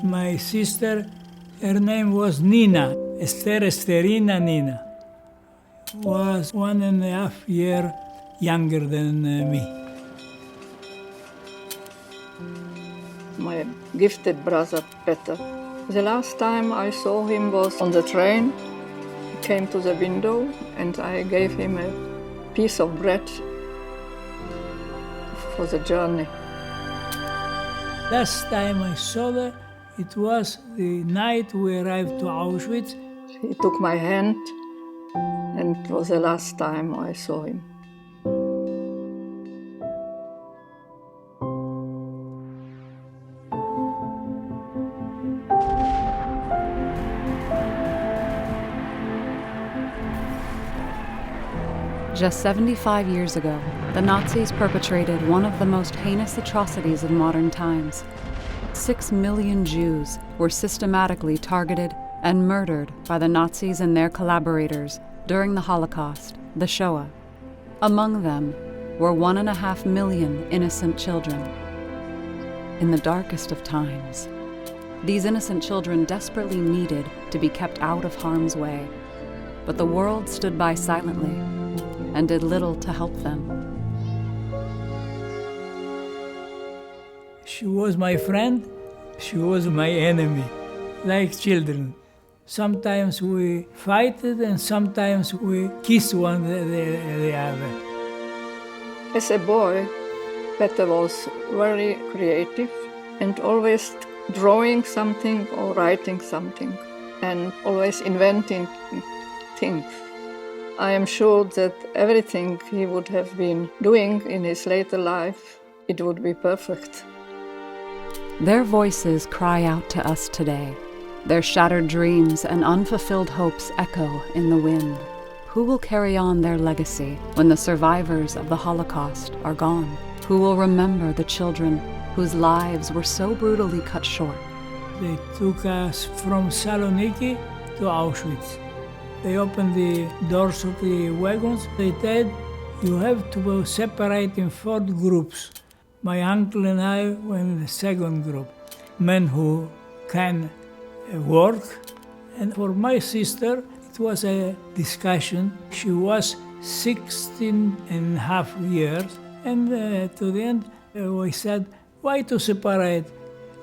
My sister, her name was Nina, Esterina Nina, was 1.5 years younger than me. My gifted brother, Peter. The last time I saw him was on the train. He came to the window and I gave him a piece of bread for the journey. Last time I saw her, it was the night we arrived to Auschwitz. He took my hand and it was the last time I saw him. Just 75 years ago, the Nazis perpetrated one of the most heinous atrocities of modern times. 6 million Jews were systematically targeted and murdered by the Nazis and their collaborators during the Holocaust, the Shoah. Among them were 1.5 million innocent children. In the darkest of times, these innocent children desperately needed to be kept out of harm's way, but the world stood by silently and did little to help them. She was my friend, she was my enemy, like children. Sometimes we fight and sometimes we kiss one the other. As a boy, Peter was very creative and always drawing something or writing something and always inventing things. I am sure that everything he would have been doing in his later life, it would be perfect. Their voices cry out to us today. Their shattered dreams and unfulfilled hopes echo in the wind. Who will carry on their legacy when the survivors of the Holocaust are gone? Who will remember the children whose lives were so brutally cut short? They took us from Saloniki to Auschwitz. They opened the doors of the wagons. They said, you have to separate in 4 groups. My uncle and I were in the second group, men who can work. And for my sister, it was a discussion. She was 16.5 years. And to the end, we said, why to separate?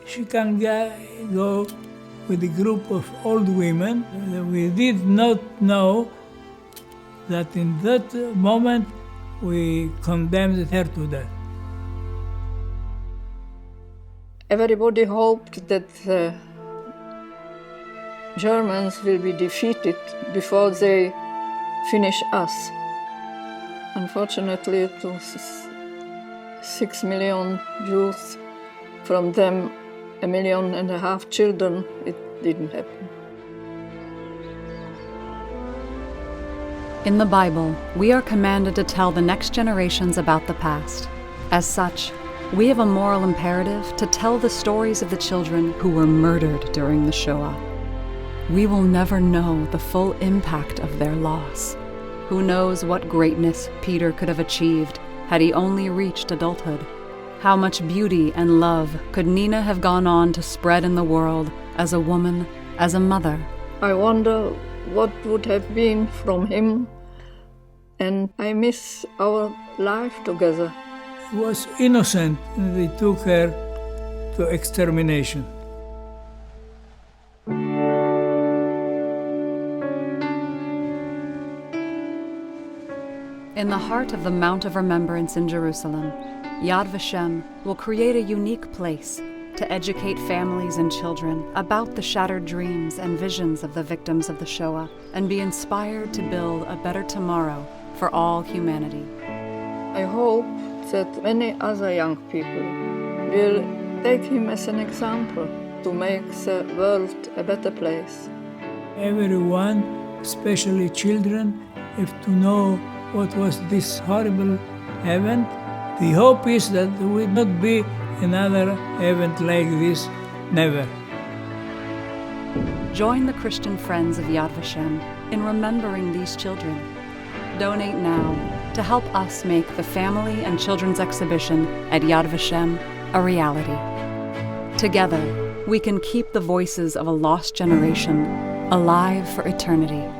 She can go with a group of old women. We did not know that in that moment we condemned her to death. Everybody hoped that the Germans will be defeated before they finish us. Unfortunately, it was 6 million Jews, from them 1.5 million children. It didn't happen. In the Bible, we are commanded to tell the next generations about the past. As such, we have a moral imperative to tell the stories of the children who were murdered during the Shoah. We will never know the full impact of their loss. Who knows what greatness Peter could have achieved had he only reached adulthood? How much beauty and love could Nina have gone on to spread in the world as a woman, as a mother? I wonder what would have been from him, and I miss our life together. She was innocent, and they took her to extermination. In the heart of the Mount of Remembrance in Jerusalem, Yad Vashem will create a unique place to educate families and children about the shattered dreams and visions of the victims of the Shoah and be inspired to build a better tomorrow for all humanity. I hope that many other young people will take him as an example to make the world a better place. Everyone, especially children, have to know what was this horrible event. The hope is that there will not be another event like this, never. Join the Christian Friends of Yad Vashem in remembering these children. Donate now to help us make the Family and Children's Exhibition at Yad Vashem a reality. Together, we can keep the voices of a lost generation alive for eternity.